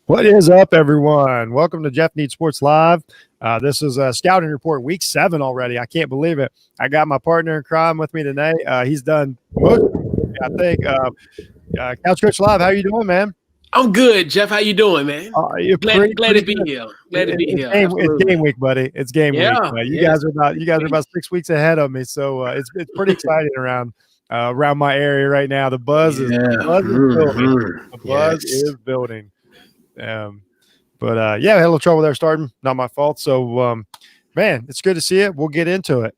What is up, everyone? Welcome to Jeff Need Sports Live. This is a scouting report, week 7 already. I can't believe it. I got my partner in crime with me today. He's done most, I think. Couch Coach Live, how you doing, man? I'm good, Jeff. How you doing, man? You're Glad pretty to be good. here. Glad to be here. It's Absolutely. game week, buddy. It's game week. Yeah. You Yes. guys are about 6 weeks ahead of me, so it's pretty exciting around my area right now. The buzz is building. Mhm. The buzz Yes. is building. But yeah, I had a little trouble there starting. Not my fault. So, man, it's good to see it. We'll get into it.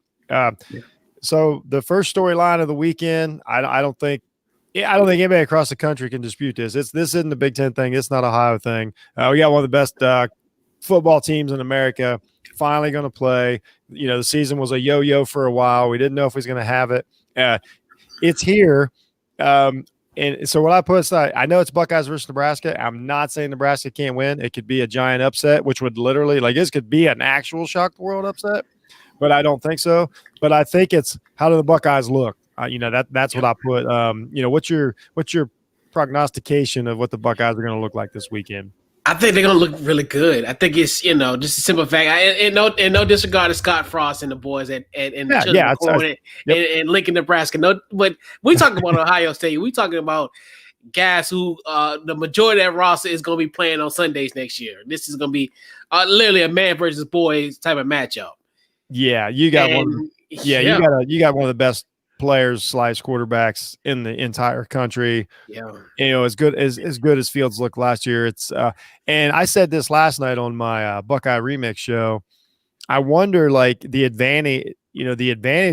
So the first storyline of the weekend, I don't think anybody across the country can dispute this. This isn't the Big Ten thing. It's not a Ohio thing. We got one of the best football teams in America finally going to play. You know, the season was a yo-yo for a while. We didn't know if we was going to have it. It's here. And so what I put aside, I know it's Buckeyes versus Nebraska. I'm not saying Nebraska can't win. It could be a giant upset, which would literally, like, this could be an actual shock the world upset, but I don't think so. But I think it's how do the Buckeyes look? That's what I put. What's your prognostication of what the Buckeyes are going to look like this weekend? I think they're gonna look really good. I think it's just a simple fact. And no disregard to Scott Frost and the boys and Lincoln, Nebraska. No, but we talking about Ohio State. We talking about guys who the majority of that roster is gonna be playing on Sundays next year. This is gonna be literally a man versus boys type of matchup. Yeah, you got one. Yeah, you got one of the best players / quarterbacks in the entire country. Yeah, as good as Fields looked last year. It's and I said this last night on my Buckeye Remix show. I wonder, like, the advantage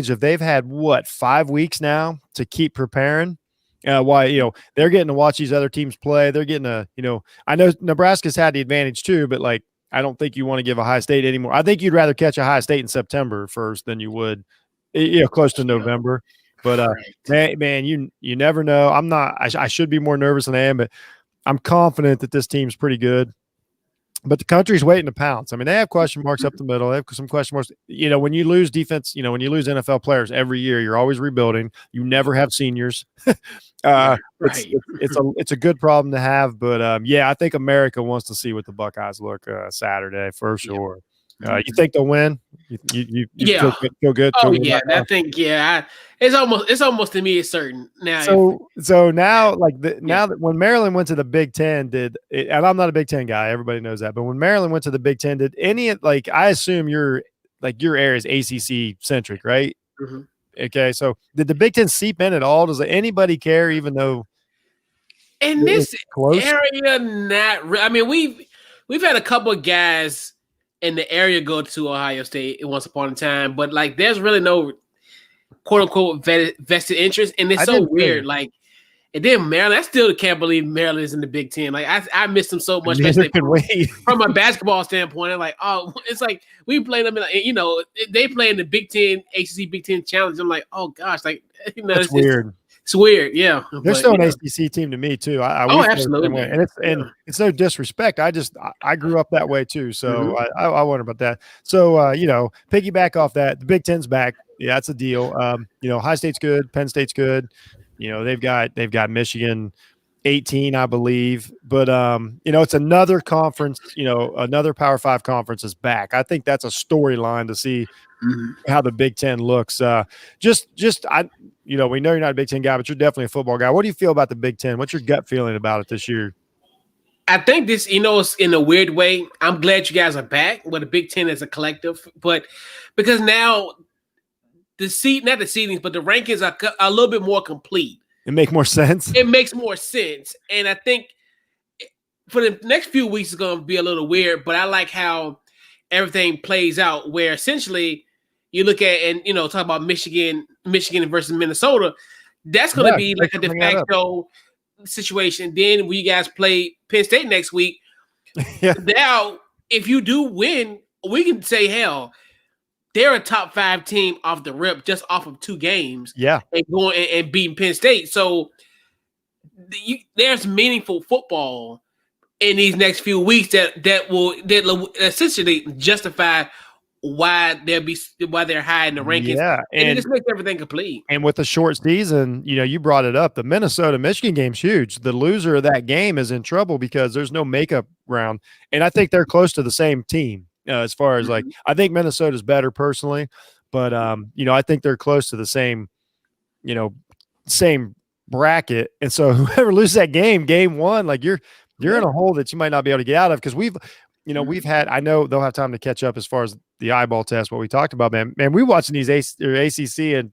of they've had 5 weeks now to keep preparing. Why they're getting to watch these other teams play. They're getting I know Nebraska's had the advantage too, but like I don't think you want to give Ohio State anymore. I think you'd rather catch Ohio State in September first than you would close to November. But man, you never know. I should be more nervous than I am, but I'm confident that this team's pretty good. But the country's waiting to pounce. I mean, they have question marks up the middle. They have some question marks. When you lose defense, when you lose NFL players every year, you're always rebuilding. You never have seniors. It's a good problem to have. But I think America wants to see what the Buckeyes look Saturday for sure. You think they'll win? You feel good? Oh yeah, I think it's almost to me it's certain now. So now now that when Maryland went to the Big Ten, and I'm not a Big Ten guy, everybody knows that, but when Maryland went to the Big Ten, did any I assume your area is ACC centric, right? Mm-hmm. Okay, so did the Big Ten seep in at all? Does anybody care, even though in this area? Not. I mean, we've had a couple of guys in the area go to Ohio State once upon a time, but like there's really no quote unquote vested interest, and it's so weird. Like, and then Maryland, I still can't believe Maryland is in the Big Ten. Like I miss them so much, from a basketball standpoint. I'm like, oh, it's like we play them they play in the Big Ten, ACC Big Ten Challenge. I'm like, oh gosh, like it's weird. It's weird, yeah. They're still an ACC team to me too. Absolutely, and it's no disrespect. I grew up that way too, so I wonder about that. So piggyback off that, the Big Ten's back. Yeah, that's a deal. Ohio State's good, Penn State's good. They've got Michigan 18, I believe, but it's another conference. Another Power 5 conference is back. I think that's a storyline to see how the Big Ten looks. We know you're not a Big Ten guy, but you're definitely a football guy. What do you feel about the Big Ten? What's your gut feeling about it this year? I think this, it's in a weird way. I'm glad you guys are back with the Big Ten as a collective, but because now not the seedings, but the rankings are a little bit more complete. It makes more sense. It makes more sense, and I think for the next few weeks it's going to be a little weird. But I like how everything plays out, where essentially you look at and talk about Michigan versus Minnesota. That's going to be like a de facto situation. Then when you guys play Penn State next week, now if you do win, we can say hell, they're a top 5 team off the rip, just off of 2 games. Yeah, and going and beating Penn State. So there's meaningful football in these next few weeks that will essentially justify why they're high in the rankings. Yeah, and it just makes everything complete. And with the short season, you brought it up. The Minnesota-Michigan game's huge. The loser of that game is in trouble because there's no makeup round, and I think they're close to the same team as far as like. I think Minnesota's better personally, but I think they're close to the same, same bracket. And so whoever loses that game one, like you're in a hole that you might not be able to get out of because we've had. I know they'll have time to catch up as far as the eyeball test. What we talked about, man. We watching these ACC and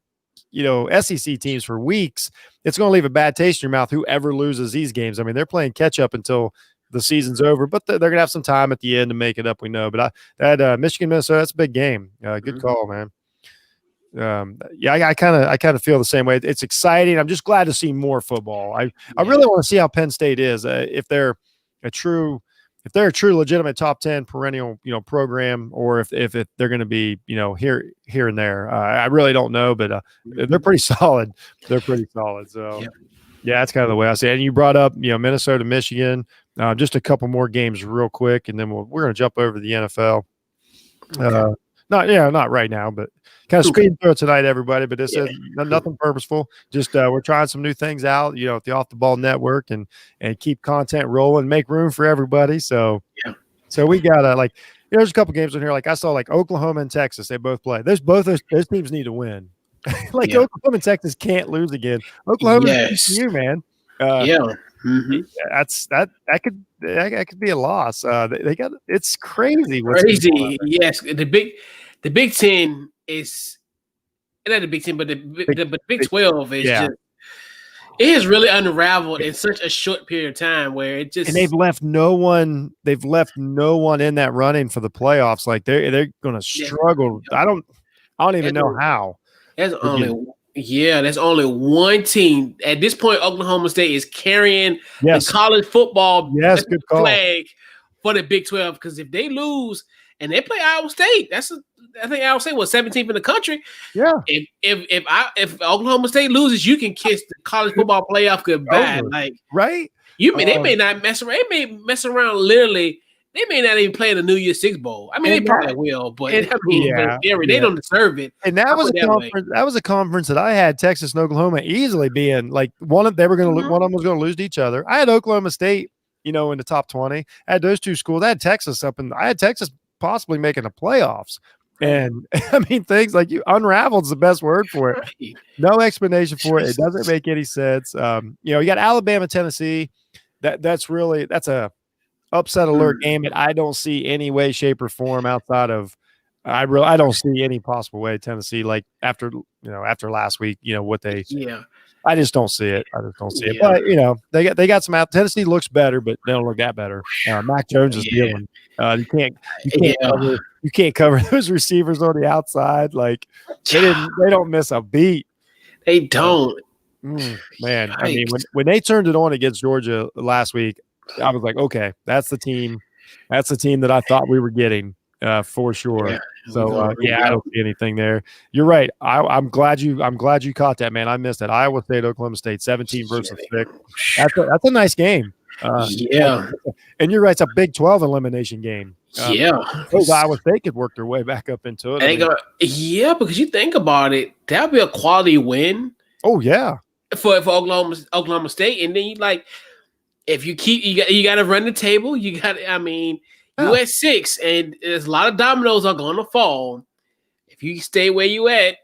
SEC teams for weeks. It's going to leave a bad taste in your mouth. Whoever loses these games, I mean, they're playing catch up until the season's over, but they're going to have some time at the end to make it up. We know, but that Michigan Minnesota, that's a big game. Good call, man. I kind of feel the same way. It's exciting. I'm just glad to see more football. I really want to see how Penn State is if they're a true legitimate top 10 perennial program, or if they're going to be here and there. I really don't know, but they're pretty solid. They're pretty solid. So yeah, that's kind of the way I see it. And you brought up Minnesota, Michigan. Just a couple more games real quick, and then we're going to jump over to the NFL. Okay. Not right now, but kind of speeding through it tonight, everybody. But this is nothing purposeful. Just we're trying some new things out, at the Off the Ball Network, and keep content rolling, make room for everybody. So so we got there's a couple games in here. Like I saw Oklahoma and Texas. They both play. Those teams need to win. Oklahoma and Texas can't lose again. Oklahoma, you man. That could be a loss. They got it's crazy. Crazy. Yes, the Big Ten is not the Big Ten, but the Big 12 is just. It has really unraveled in such a short period of time where it just. And they've left no one in that running for the playoffs. Like they're going to struggle. I don't even know how. There's only one team at this point. Oklahoma State is carrying the college football flag for the Big 12, because if they lose and they play Iowa State, I think Iowa State was 17th in the country. Yeah. If Oklahoma State loses, you can kiss the college football playoff goodbye. Right. They may not mess around. They may mess around literally. They may not even play in the New Year's Six Bowl. I mean, they probably will, but they don't deserve it. And that was a conference. That was a conference that I had Texas and Oklahoma easily being one of them was going to lose to each other. I had Oklahoma State, in the top 20. I had those two schools. I had Texas I had Texas possibly making the playoffs. And I mean, things like unraveled is the best word for it. Right. No explanation for it. It doesn't make any sense. You got Alabama, Tennessee. That's a upset alert game that I don't see any way, shape, or form outside of. I don't see any possible way Tennessee, after last week, what they. Yeah. I just don't see it. It. But they got some out. Tennessee looks better, but they don't look that better. Mac Jones is dealing. You can't cover those receivers on the outside. They don't miss a beat. They don't. Man, I mean, when they turned it on against Georgia last week, I was like, okay, that's the team. That's the team that I thought we were getting for sure. Yeah. So I don't see anything there. You're right. I'm glad you caught that, man. I missed it. Iowa State, Oklahoma State, 17 versus 6. That's a nice game. And you're right. It's a Big 12 elimination game. Iowa State could work their way back up into it. Because you think about it, that'd be a quality win. Oh yeah, for Oklahoma State, and then if you keep you got to run the table. You got. I mean. You at 6, and there's a lot of dominoes are going to fall. If you stay where you at,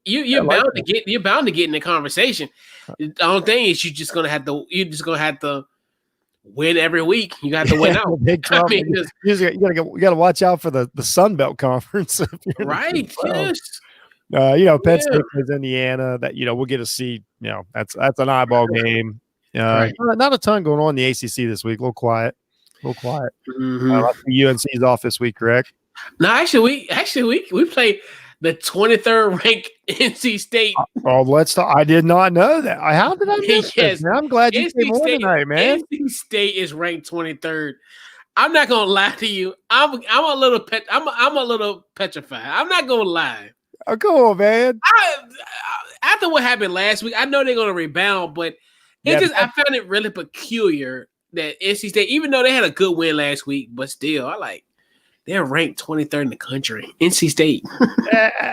you're bound to get in the conversation. The only thing is you're just gonna have to win every week. You got to win out. You got to watch out for the Sun Belt Conference. Right. Yes. Penn State plays Indiana. That we'll get to see. That's an eyeball game. Not a ton going on in the ACC this week. A little quiet. Mm-hmm. UNC's off this week, correct? No, actually, we played the 23rd ranked NC State. Oh, let's talk. I did not know that. How did I miss this? Man, I'm glad you came on tonight, man. NC State is ranked 23rd. I'm not gonna lie to you. I'm a little petrified. I'm not gonna lie. Oh, go on, man. After what happened last week, I know they're gonna rebound, but I found it really peculiar that NC State, even though they had a good win last week, but still, they're ranked 23rd in the country. NC State.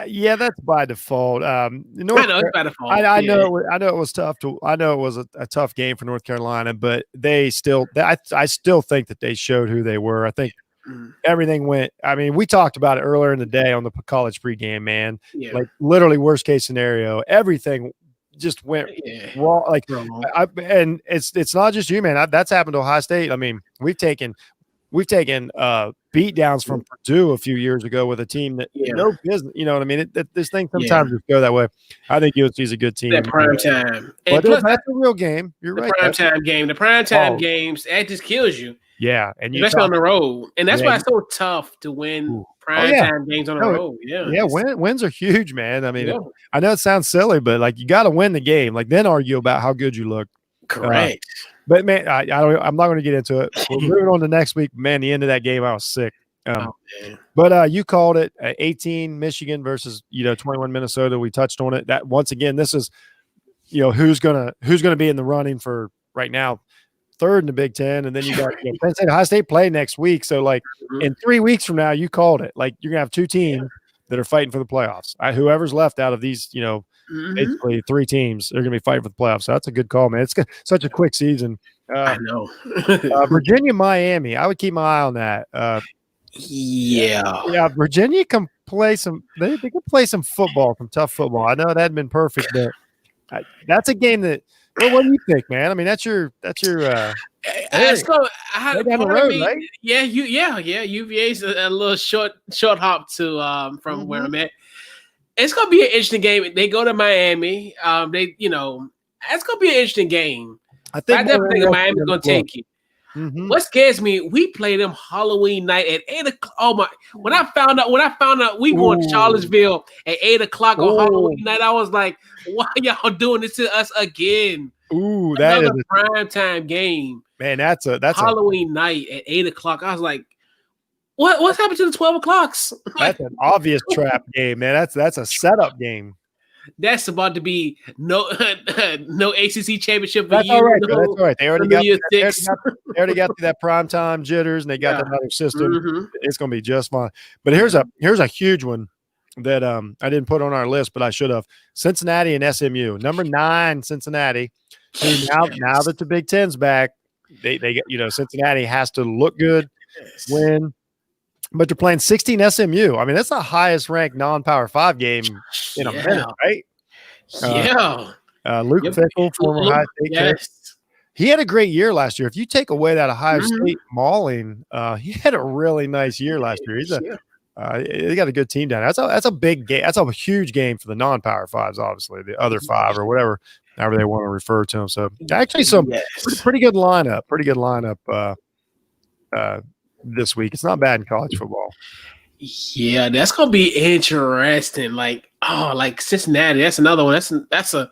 Yeah, that's by default. I know it's by default. I know it was tough I know it was a tough game for North Carolina, but I still think that they showed who they were. I think everything went. I mean, we talked about it earlier in the day on the college pregame, man. Yeah. Like literally worst case scenario, everything just went wrong. Like, and it's not just you, man. That's happened to Ohio State. I mean, we've taken beat downs from Purdue a few years ago with a team that no business. You know what I mean? This thing sometimes just go that way. I think USC is a good team. That prime time, but plus, that's a real game. You're right. The prime time games, that just kills you. Yeah, and especially on the road, and that's why it's so tough to win prime time games on the road. Yeah, wins are huge, man. I mean, I know it sounds silly, but like you got to win the game. Like then argue about how good you look. Correct. But man, I'm not going to get into it. We're moving on to next week. Man, the end of that game, I was sick. But you called it 18 Michigan versus 21 Minnesota. We touched on it. That once again, this is who's gonna be in the running for right now, third in the Big Ten, and then you got Penn State, Ohio State play next week. So like in 3 weeks from now, you called it. Like you're gonna have two teams that are fighting for the playoffs. Whoever's left out of these, basically three teams, they're going to be fighting for the playoffs. So that's a good call, man. It's such a quick season. I know. Virginia, Miami. I would keep my eye on that. Yeah. Virginia can play some. They can play some football, some tough football. I know that hadn't been perfect, but that's a game that. Well, what do you think, man? I mean, that's your. Let's go. Down the road, right? Yeah, UVA's a little short hop to from where I'm at. It's gonna be an interesting game. They go to Miami. It's gonna be an interesting game. I definitely think Miami's gonna take it. What scares me, we play them Halloween night at 8:00. Oh my! When I found out we going to Charlottesville at 8:00 on Halloween night, I was like, "Why y'all doing this to us again?" Ooh, that is a prime time game. Man, that's Halloween night at 8:00. I was like, What's happened to the 12 o'clocks? That's an obvious trap game, man. That's a setup game. That's about to be no ACC championship. That's all right. That's all right. They already got that primetime jitters, and they got that other system. It's going to be just fine. But here's a huge one that I didn't put on our list, but I should have. Cincinnati and SMU. Number 9, Cincinnati. Now that the Big Ten's back, they Cincinnati has to look good, win. But they're playing 16 SMU. I mean, that's the highest ranked non-Power 5 game in a minute, right? Luke Fickell, former Ohio State coach. He had a great year last year. If you take away that Ohio State mauling, he had a really nice year last year. They got a good team down there. That's a big game. That's a huge game for the non-Power 5s, obviously, the other 5 or whatever, however they want to refer to them. So actually some pretty good lineup. This week. It's not bad in college football. Yeah, that's gonna be interesting. Like Cincinnati. That's another one. That's a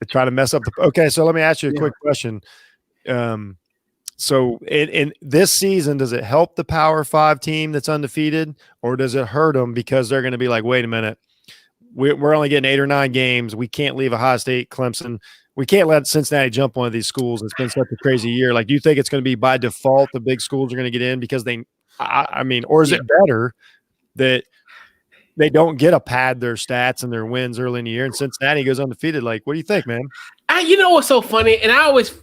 they try to mess up the okay. So let me ask you a quick question. So in this season, does it help the Power 5 team that's undefeated, or does it hurt them because they're going to be like, wait a minute, we're only getting 8 or 9 games. We can't leave Ohio State, Clemson. We can't let Cincinnati jump one of these schools. It's been such a crazy year. Like, do you think it's going to be by default the big schools are going to get in because or is it better that they don't get to pad their stats and their wins early in the year and Cincinnati goes undefeated? Like, what do you think, man? You know what's so funny? And I always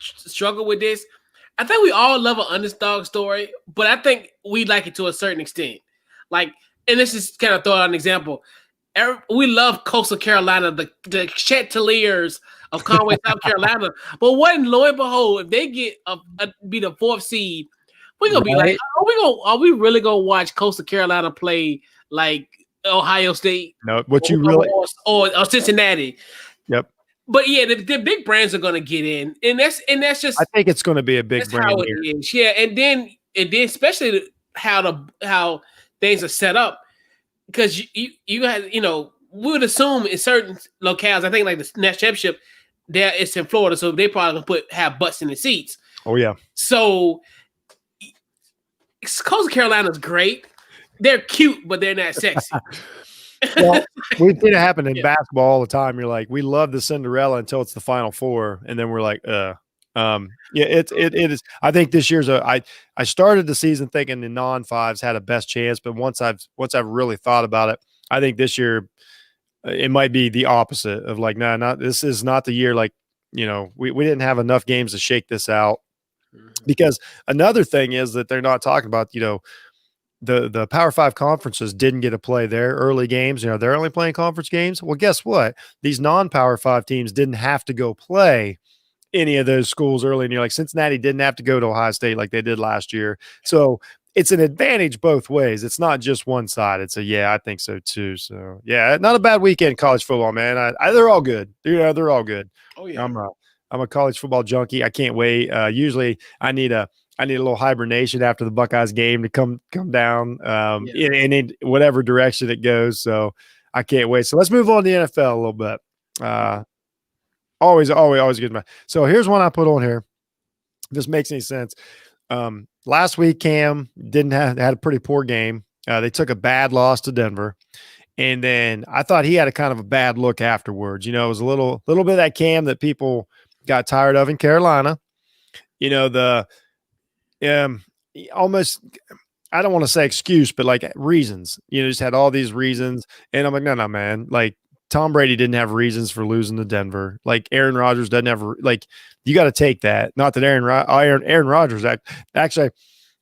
struggle with this. I think we all love an underdog story, but I think we like it to a certain extent. Like, and this is kind of throw out an example. We love Coastal Carolina, the Chateliers of Conway, South Carolina. But lo and behold, if they get be the 4th seed, we're gonna be like, are we really gonna watch Coastal Carolina play like Ohio State? No, what you really or Cincinnati. Yep. But yeah, the big brands are gonna get in, and that's just. I think it's gonna be a big brand. How it is. Yeah, and then especially how things are set up. Because you had, we would assume in certain locales, I think like the national championship, there it's in Florida, so they probably gonna have butts in the seats. Oh yeah. So Coastal Carolina's great. They're cute, but they're not sexy. Well, we've seen it happen in basketball all the time. You're like, we love the Cinderella until it's the Final Four, and then we're like, Yeah, it is. I think this year's I started the season thinking the non-fives had a best chance, but once I've really thought about it, I think this year it might be the opposite of like, no, not this is not the year. Like, we didn't have enough games to shake this out. Because another thing is that they're not talking about, the Power Five conferences didn't get to play their early games. They're only playing conference games. Well, guess what? These non-Power Five teams didn't have to go play any of those schools early in the year. Like Cincinnati didn't have to go to Ohio State like they did last year. So it's an advantage both ways. It's not just one side. It's yeah, I think so too. So yeah, not a bad weekend in college football, man. They're all good. They're all good. Oh yeah. I'm a college football junkie. I can't wait. Usually I need a little hibernation after the Buckeyes game to come down in whatever direction it goes. So I can't wait. So let's move on to the NFL a little bit. Always good. So here's one I put on here. If this makes any sense. Last week, Cam had a pretty poor game. They took a bad loss to Denver. And then I thought he had a kind of a bad look afterwards. It was a little bit of that Cam that people got tired of in Carolina. Almost, I don't want to say excuse, but like reasons, just had all these reasons. And I'm like, no, man. Like Tom Brady didn't have reasons for losing to Denver. Like Aaron Rodgers doesn't have, like, you got to take that. Not that Aaron Rodgers, actually,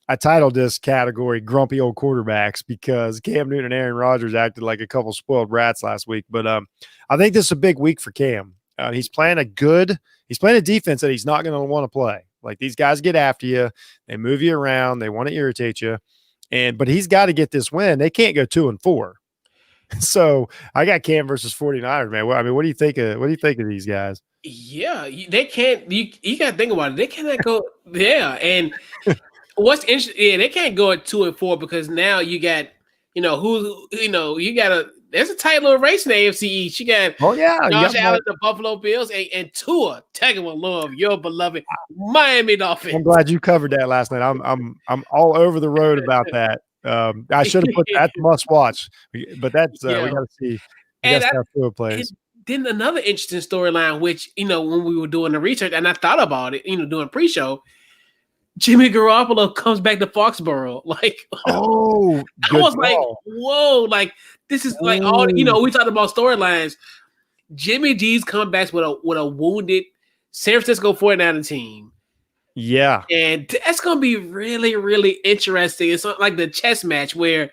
I titled this category Grumpy Old Quarterbacks because Cam Newton and Aaron Rodgers acted like a couple spoiled rats last week. But I think this is a big week for Cam. He's playing a defense that he's not going to want to play. Like these guys get after you, they move you around, they want to irritate you. But he's got to get this win. They can't go 2-4. So I got Cam versus 49ers, man. I mean, what do you think of these guys? Yeah, they can't. You got to think about it. They cannot go. Yeah, and what's interesting? Yeah, they can't go at 2-4 because now you got, you got there's a tight little race in the AFC East. You got Josh Allen, the Buffalo Bills, and Tua Tagovailoa, your beloved Miami Dolphins. I'm glad you covered that last night. I'm all over the road about that. I should have put that must watch, but that's we got to see. That's how Tua plays. Then another interesting storyline, which when we were doing the research, and I thought about it, doing pre-show. Jimmy Garoppolo comes back to Foxborough. Like, I was like, whoa, like this is like all we talked about storylines. Jimmy G's comebacks with a wounded San Francisco 49er team. Yeah. And that's gonna be really, really interesting. It's like the chess match where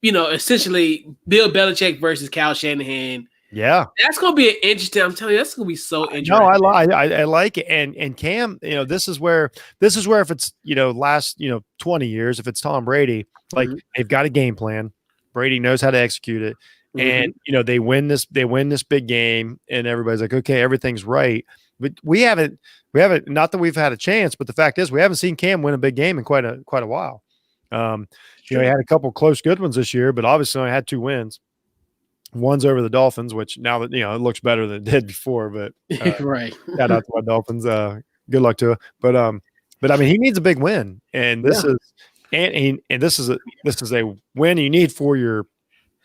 essentially Bill Belichick versus Kyle Shanahan. Yeah, that's gonna be interesting. I'm telling you, that's gonna be so interesting. No, I like it. And Cam, this is where if it's last 20 years, if it's Tom Brady, like they've got a game plan. Brady knows how to execute it, and they win this big game, and everybody's like, okay, everything's right. But we haven't. Not that we've had a chance, but the fact is, we haven't seen Cam win a big game in quite a while. He had a couple close good ones this year, but obviously only had 2 wins. One's over the Dolphins, which now that it looks better than it did before. But right, shout out to my Dolphins. Good luck to it. But I mean, he needs a big win, and this is this is a win you need for your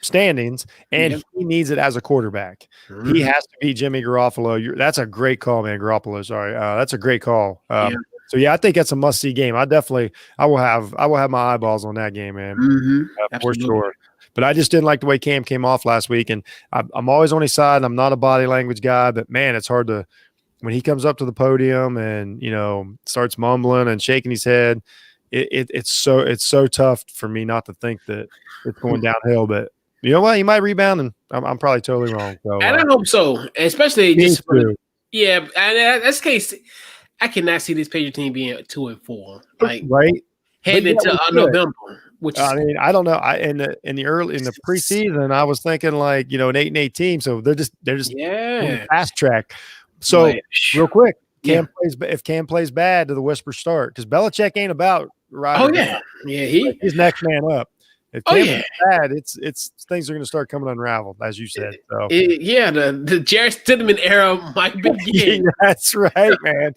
standings, and he needs it as a quarterback. He has to beat Jimmy Garoppolo. That's a great call, man. Garoppolo, sorry, that's a great call. So yeah, I think that's a must-see game. I will have my eyeballs on that game, man, for sure. But I just didn't like the way Cam came off last week, and I'm always on his side. I'm not a body language guy, but man, it's hard to when he comes up to the podium and starts mumbling and shaking his head. It's so tough for me not to think that it's going downhill. But you know what? He might rebound, and I'm probably totally wrong. So, and I hope so, especially just and that's the case. I cannot see this Patriot team being 2-4, like right heading into November. Which I mean, I don't know. In the preseason, I was thinking like an 8-8 team, so they're just fast track. So real quick, if Cam plays bad, do the whispers start? Because Belichick ain't about he's next man up. If Cam is bad, it's things are going to start coming unraveled, as you said. So the Jarrett Stidham era might begin. That's right, man.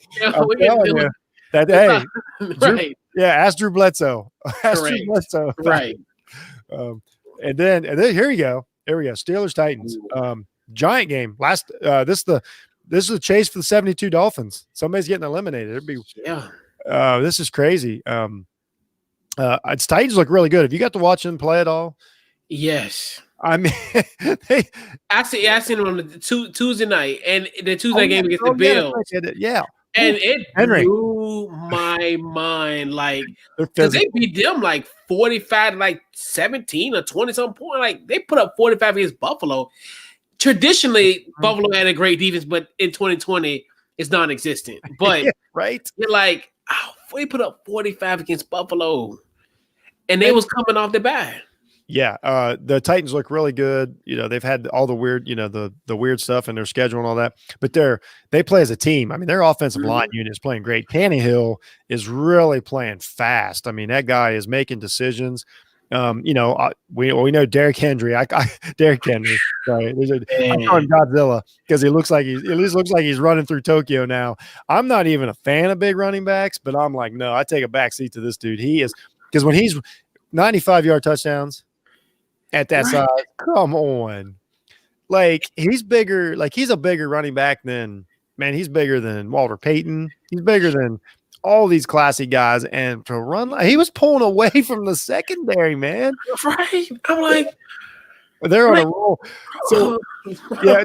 Right. Ask Drew Bledsoe. Drew Bledsoe. Right. And then here we go. Steelers Titans. Giant game. this is a chase for the 72 Dolphins. Somebody's getting eliminated. It'd be this is crazy. Its Titans look really good. Have you got to watch them play at all? Yes. I mean, I seen them on the Tuesday night, and the Tuesday game against the Bills. Yeah. And it blew my mind, like, because they beat them like 45, like 17 or 20 something point. Like, they put up 45 against Buffalo. Traditionally, Buffalo had a great defense, but in 2020, it's non-existent. But right, you're like, oh, we put up 45 against Buffalo, and they was coming off the bye. Yeah, the Titans look really good. You know, they've had all the weird, you know, the weird stuff in their schedule and all that, but they play as a team. I mean, their offensive line unit is playing great. Tannehill is really playing fast. I mean, that guy is making decisions. You know, we know Derrick Henry. Derrick Henry. Sorry, I'm calling Godzilla because he looks like he's running through Tokyo now. I'm not even a fan of big running backs, but I'm like, no, I take a backseat to this dude. He is, because when he's 95-yard touchdowns at that size, come on. Like, he's bigger, like he's a bigger running back than, man, he's bigger than Walter Payton. He's bigger than all these classy guys. And to run, he was pulling away from the secondary, man. Right. I'm like, they're on a roll. So yeah,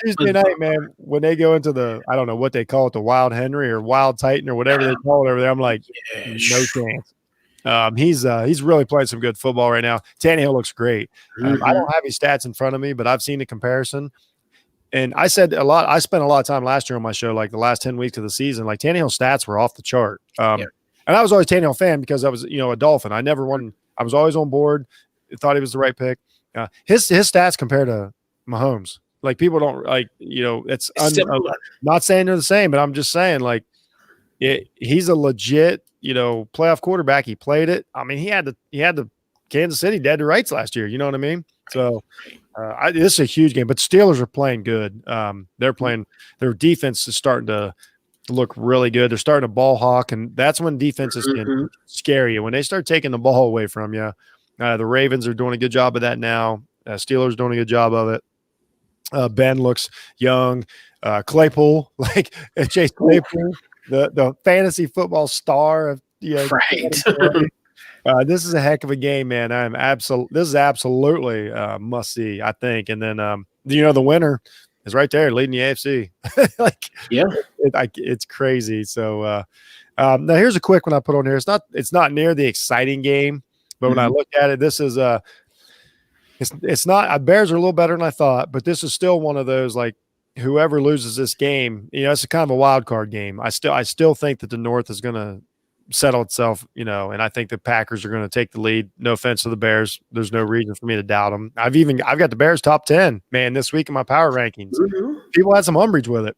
Tuesday night, man, when they go into the, I don't know what they call it, the Wild Henry or Wild Titan or whatever they call it over there, I'm like, no chance. He's really playing some good football right now. Tannehill looks great. I don't have his stats in front of me, but I've seen the comparison. And I said a lot. I spent a lot of time last year on my show, like the last 10 weeks of the season. Like, Tannehill's stats were off the chart. And I was always a Tannehill fan because I was, you know, a Dolphin. I was always on board. Thought he was the right pick. His stats compared to Mahomes, like, people don't, like, you know, it's not saying they're the same, but I'm just saying, like, he's a legit, you know, playoff quarterback. He played it. I mean, he had the Kansas City dead to rights last year. You know what I mean? So this is a huge game, but Steelers are playing good. They're playing, their defense is starting to look really good. They're starting to ball hawk, and that's when defenses can scare you. When they start taking the ball away from you, the Ravens are doing a good job of that now. Steelers doing a good job of it. Ben looks young. Claypool, like Chase Claypool, the fantasy football star of, you know, right. This is a heck of a game, man. This is absolutely must see, I think. And then you know, the winner is right there leading the AFC. Like, it's crazy. So now here's a quick one I put on here. It's not near the exciting game, but when I look at it, this is it's not, Bears are a little better than I thought, but this is still one of those, like, whoever loses this game, you know, it's a kind of a wild card game. I still think that the North is going to settle itself, you know, and I think the Packers are going to take the lead. No offense to the Bears. There's no reason for me to doubt them. I've got the Bears top 10, man, this week in my power rankings. People had some umbrage with it.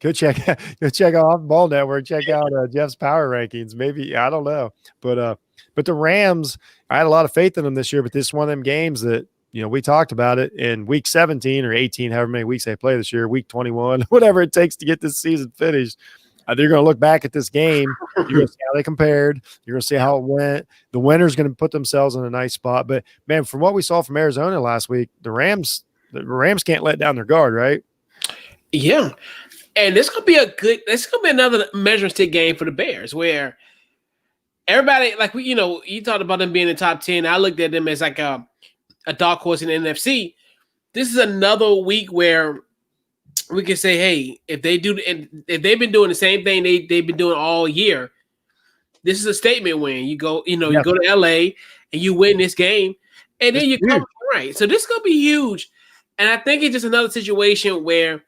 Go check out Ball Network, check out Jeff's power rankings. Maybe, I don't know. But the Rams, I had a lot of faith in them this year, but this is one of them games that, you know, we talked about it in week 17 or 18, however many weeks they play this year, week 21, whatever it takes to get this season finished. They're going to look back at this game. You're going to see how they compared. You're going to see how it went. The winner's going to put themselves in a nice spot. But, man, from what we saw from Arizona last week, the Rams can't let down their guard, right? Yeah. And this could be another measuring stick game for the Bears, where everybody, like, you talked about them being in the top 10. I looked at them as like a dark horse in the NFC. This is another week where we can say, hey, if they've been doing the same thing they've been doing all year, this is a statement win. You go to LA and you win this game, and then you come right. So this is gonna be huge. And I think it's just another situation where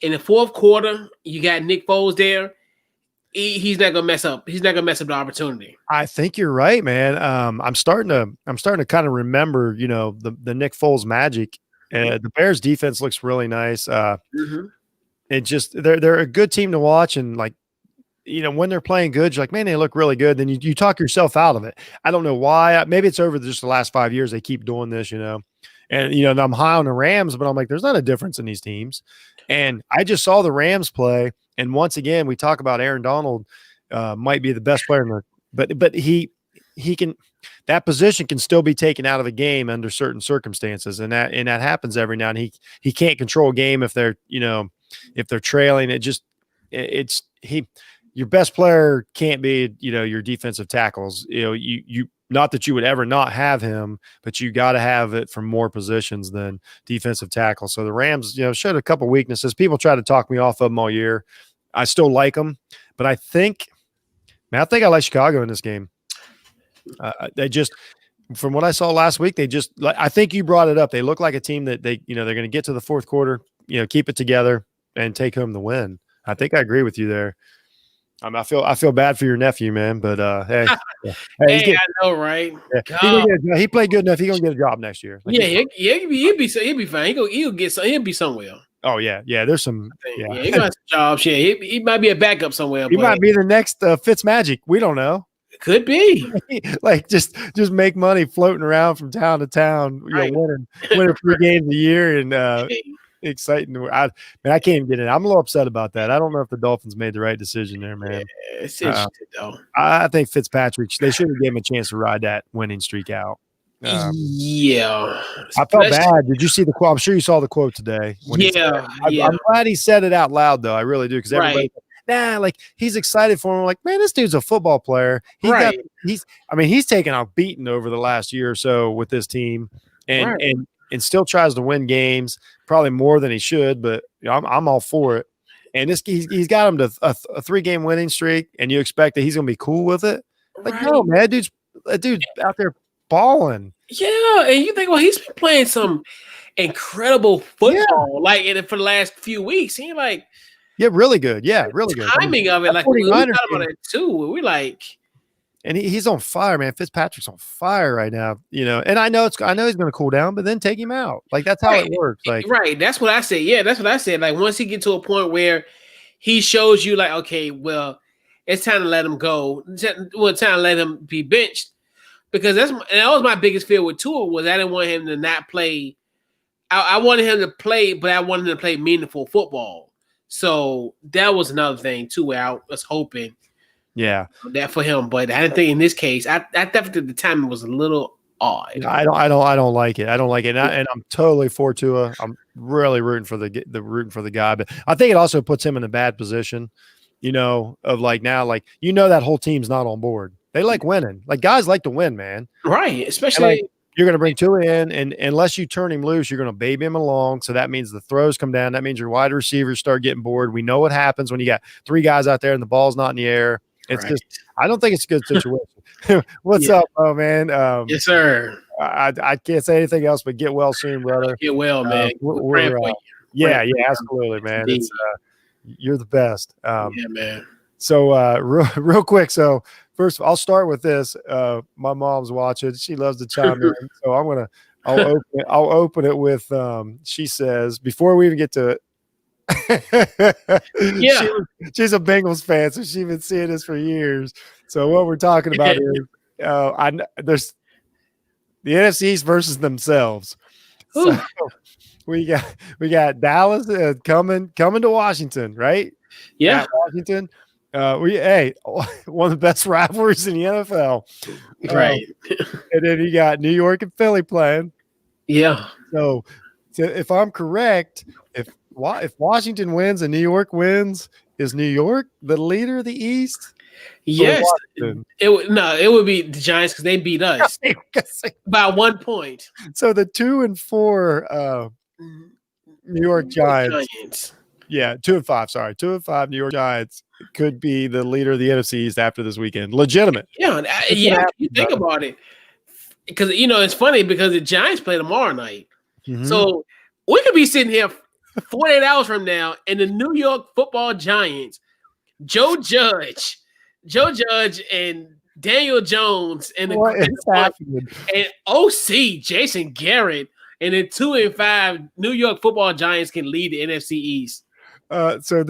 in the fourth quarter, you got Nick Foles there. He's not gonna mess up. He's not gonna mess up the opportunity. I think you're right, man. I'm starting to kind of remember, you know, the Nick Foles magic. The Bears defense looks really nice. It just, they're a good team to watch, and, like, you know, when they're playing good, you're like, man, they look really good. Then you talk yourself out of it. I don't know why. Maybe it's over just the last 5 years they keep doing this, you know. And, you know, I'm high on the Rams, but I'm like, there's not a difference in these teams. And I just saw the Rams play, and once again, we talk about Aaron Donald might be the best player in the, but he can, that position can still be taken out of a game under certain circumstances, and that happens every now and he can't control a game if they're, you know, if they're trailing, your best player can't be, your defensive tackles. You not that you would ever not have him, but you got to have it from more positions than defensive tackle. So the Rams, showed a couple weaknesses. People try to talk me off of them all year. I still like them, but I think I like Chicago in this game. They just, from what I saw last week, I think you brought it up. They look like a team that they're going to get to the fourth quarter, keep it together and take home the win. I think I agree with you there. I feel bad for your nephew, man, but hey, I know, right? Yeah, he played good enough. He's gonna get a job next year. He'll be fine. He'll be somewhere. Oh yeah. There's some. Yeah, he got some jobs. Yeah, he might be a backup somewhere. He might be the next Fitzmagic. We don't know. Could be like just make money floating around from town to town. Winning 3 games a year and exciting. I can't even get it. I'm a little upset about that. I don't know if the Dolphins made the right decision there, man. Yeah, it's interesting though. I think Fitzpatrick, they should have given him a chance to ride that winning streak out. I felt bad. Did you see the quote? I'm sure you saw the quote today. I'm glad he said it out loud, though. I really do, because everybody. Like he's excited for him. I'm like, man, this dude's a football player. He's taken a beating over the last year or so with this team, and still tries to win games, probably more than he should. But I'm all for it. And he's got him to a 3-game winning streak, and you expect that he's gonna be cool with it? Like, no, man, dude's out there balling. Yeah, and you think, well, he's been playing some incredible football, for the last few weeks. He really good. Yeah, really good. Timing of it, we thought about it too. We like, and he's on fire, man. Fitzpatrick's on fire right now, And I know he's going to cool down, but then take him out. Like that's how it works. Like that's what I said. Yeah, that's what I said. Like once he gets to a point where he shows you, like, okay, well, it's time to let him go. Well, time to let him be benched, because that was my biggest fear with Tua, was I didn't want him to not play. I wanted him to play, but I wanted him to play meaningful football. So that was another thing too, where I was hoping, that for him. But I didn't think in this case, I definitely the timing was a little odd. I don't like it. I don't like it, and I'm totally for Tua. I'm really rooting for the guy, but I think it also puts him in a bad position. Of like now, like that whole team's not on board. They like winning. Like guys like to win, man. Right, especially. You're going to bring Tua in, and unless you turn him loose, you're going to baby him along. So that means the throws come down. That means your wide receivers start getting bored. We know what happens when you got 3 guys out there and the ball's not in the air. It's just, I don't think it's a good situation. What's up, man? Yes, sir. I can't say anything else, but get well soon, brother. Get well, man. Yeah, absolutely, man. It's, you're the best. Yeah, man. So real quick. So first, I'll start with this. My mom's watching. She loves to chime in. So I'll open it with. She says, before we even get to it, she's a Bengals fan, so she's been seeing this for years. So what we're talking about is there's the NFC East versus themselves. So we got Dallas coming to Washington, right? Yeah, at Washington. One of the best rivalries in the NFL. Right. And then you got New York and Philly playing. Yeah. So if I'm correct, if Washington wins and New York wins, is New York the leader of the East? Yes. It would be the Giants, because they beat us by 1 point. So the 2-4 New York Giants. Yeah, 2-5. Sorry, 2-5 New York Giants could be the leader of the NFC East after this weekend. Legitimate. Yeah. You think about it, because it's funny because the Giants play tomorrow night, so we could be sitting here 48 hours from now, and the New York Football Giants, Joe Judge, and Daniel Jones, and and OC Jason Garrett, and the 2-5 New York Football Giants can lead the NFC East. So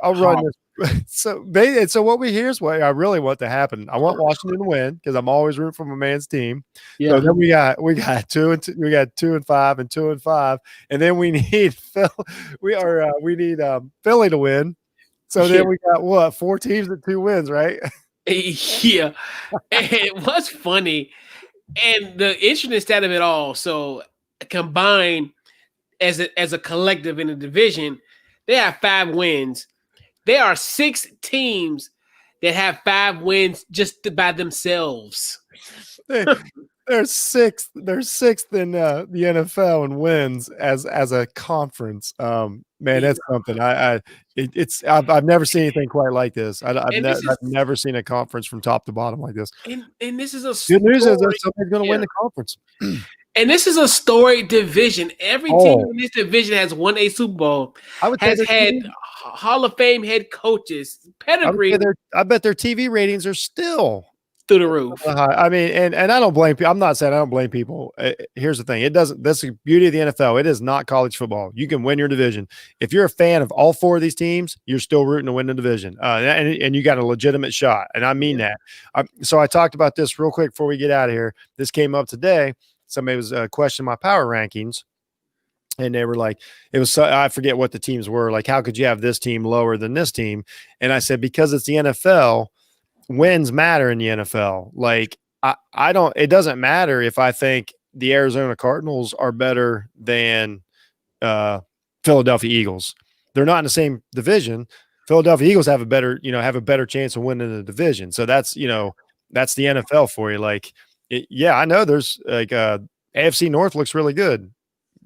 I'll run this. So what we hear is what I really want to happen. I want Washington to win, because I'm always rooting for my man's team. Yeah. So then we got 2-5 and 2-5, and then we need Philly to win. So then we got 4 teams at 2 wins, right? Yeah. And what's funny, and the interesting stat of it all, so combined as a collective in the division, they have 5 wins. There are 6 teams that have 5 wins just by themselves. They're sixth. They're sixth in the NFL in wins as a conference. Man, that's something. I've never seen anything quite like this. I've never seen a conference from top to bottom like this. And this is a good news is that somebody's going to win the conference. And this is a storied division. Every team in this division has won a Super Bowl. Has had Hall of Fame head coaches, pedigree. I bet their TV ratings are still through the roof. I mean, and I don't blame people. I'm not saying I don't blame people. Here's the thing. That's the beauty of the NFL. It is not college football. You can win your division. If you're a fan of all 4 of these teams, you're still rooting to win the division. And you got a legitimate shot. And I mean that. So I talked about this real quick before we get out of here. This came up today. Somebody was questioning my power rankings. And they were like, I forget what the teams were. Like, how could you have this team lower than this team? And I said, because it's the NFL, wins matter in the NFL. Like, it doesn't matter if I think the Arizona Cardinals are better than Philadelphia Eagles. They're not in the same division. Philadelphia Eagles have a better chance of winning the division. So that's the NFL for you. Like, I know there's like AFC North looks really good.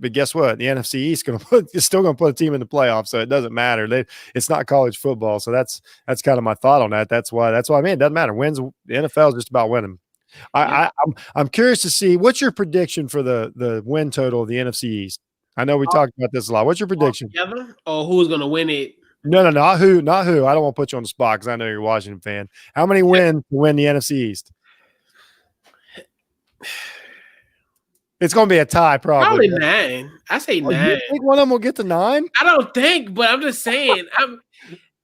But guess what? The NFC East is still going to put a team in the playoffs, so it doesn't matter. It's not college football, so that's kind of my thought on that. That's why I mean it doesn't matter. Wins the NFL is just about winning. I'm curious to see what's your prediction for the win total of the NFC East. I know we talked about this a lot. What's your prediction? Together, or who's going to win it? No, not who. I don't want to put you on the spot because I know you're a Washington fan. How many wins to win the NFC East? It's going to be a tie, probably. 9. I say 9. You think one of them will get to 9? I don't think, but I'm just saying.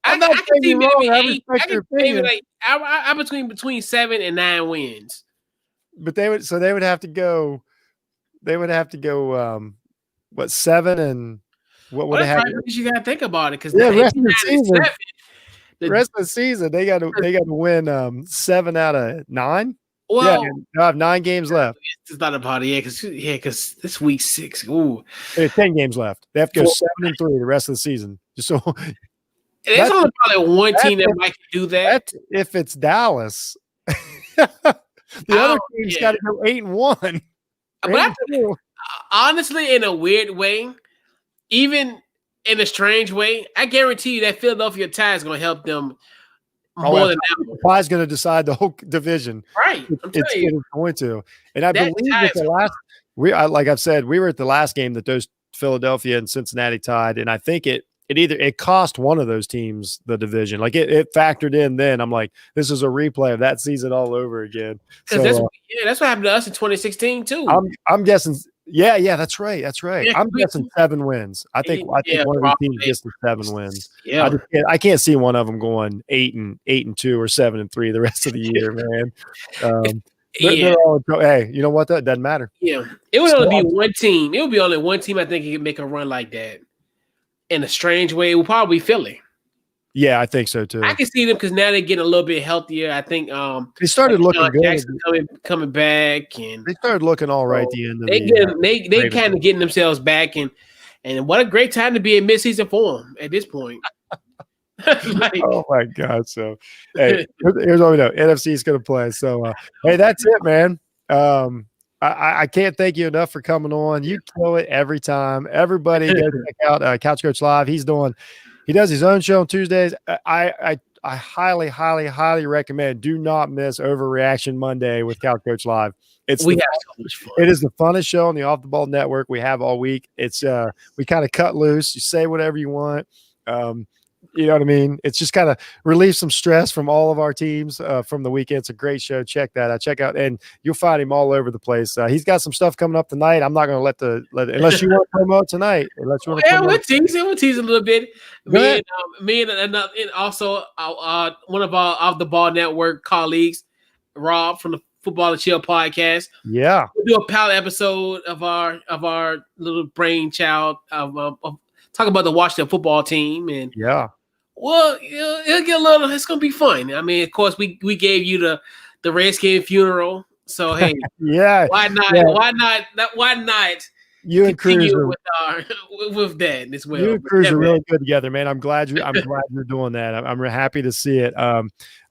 I can see maybe 8. I can maybe like I'm between 7 and 9 wins. But they would have to go. They would have to go. What 7 and what would have? You got to think about it because the rest of the season. The rest of the season, they got to win 7 out of 9. Well, I have 9 games left. It's not about it, because this week 6. Ooh, there's 10 games left. They have to go 7-3 the rest of the season. So there's only probably one team that might do that. If it's Dallas, the other team's got to go 8-1. But honestly, in a weird way, even in a strange way, I guarantee you that Philadelphia tie is going to help them. More than that. Pie is going to decide the whole division. Right. It's going to. And I believe that the last like I've said, we were at the last game that those Philadelphia and Cincinnati tied. And I think it cost one of those teams the division. Like it factored in then. I'm like, this is a replay of that season all over again. So, that's what happened to us in 2016 too. I'm guessing. Yeah, that's right. Yeah, I'm guessing 7 wins. I think one of the teams gets to 7 wins. Yeah, I can't see one of them going 8-2 or 7-3 the rest of the year, man. They're all, hey, you know what? That doesn't matter. Yeah, it would only be one team. It would be only one team. I think can make a run like that. In a strange way, it will probably be Philly. Yeah, I think so too. I can see them because now they're getting a little bit healthier. I think they started looking good. Jackson coming back, and they started looking all right at the end of they kind of getting themselves back, and what a great time to be in midseason form at this point. Oh my God! So hey, here's what we know: NFC is going to play. So hey, that's it, man. I can't thank you enough for coming on. You kill it every time. Everybody go check out Couch Coach Live. He does his own show on Tuesdays. I highly, highly, highly recommend. Do not miss Overreaction Monday with Couch Coach Live. It is the funnest show on the Off the Ball Network we have all week. It's we kind of cut loose. You say whatever you want. You know what I mean? It's just kind of relieve some stress from all of our teams from the weekend. It's a great show. Check that out. Check out, and you'll find him all over the place. He's got some stuff coming up tonight. I'm not going to let unless you want to promote tonight. Unless you want to we'll tease a little bit. Me and also one of our Off the Ball Network colleagues, Rob from the Football and Chill podcast. Yeah, we'll do a pilot episode of our little brainchild of talk about the Washington football team, and well, it'll get a little. It's gonna be fun. I mean, of course, we gave you the Redskin funeral, so hey, yeah, why not? Yeah. Why not You and Cruz are, with that as well. You and Cruz are really good together, man. I'm glad you're doing that. I'm happy to see it. I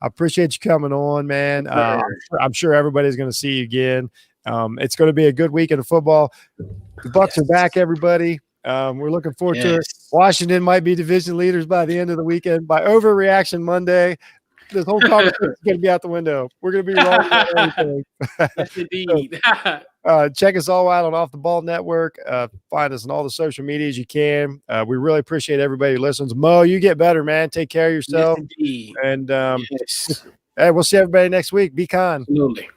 appreciate you coming on, man. I'm sure everybody's going to see you again. It's going to be a good weekend of football. The Bucks are back, everybody. We're looking forward to it. Washington might be division leaders by the end of the weekend. By overreaction Monday, this whole conversation is going to be out the window. We're going to be wrong about everything. Yes, indeed. Check us all out on Off the Ball Network. Find us on all the social medias you can. We really appreciate everybody who listens. Mo, you get better, man. Take care of yourself. Yes, indeed. And hey, we'll see everybody next week. Be kind. Absolutely.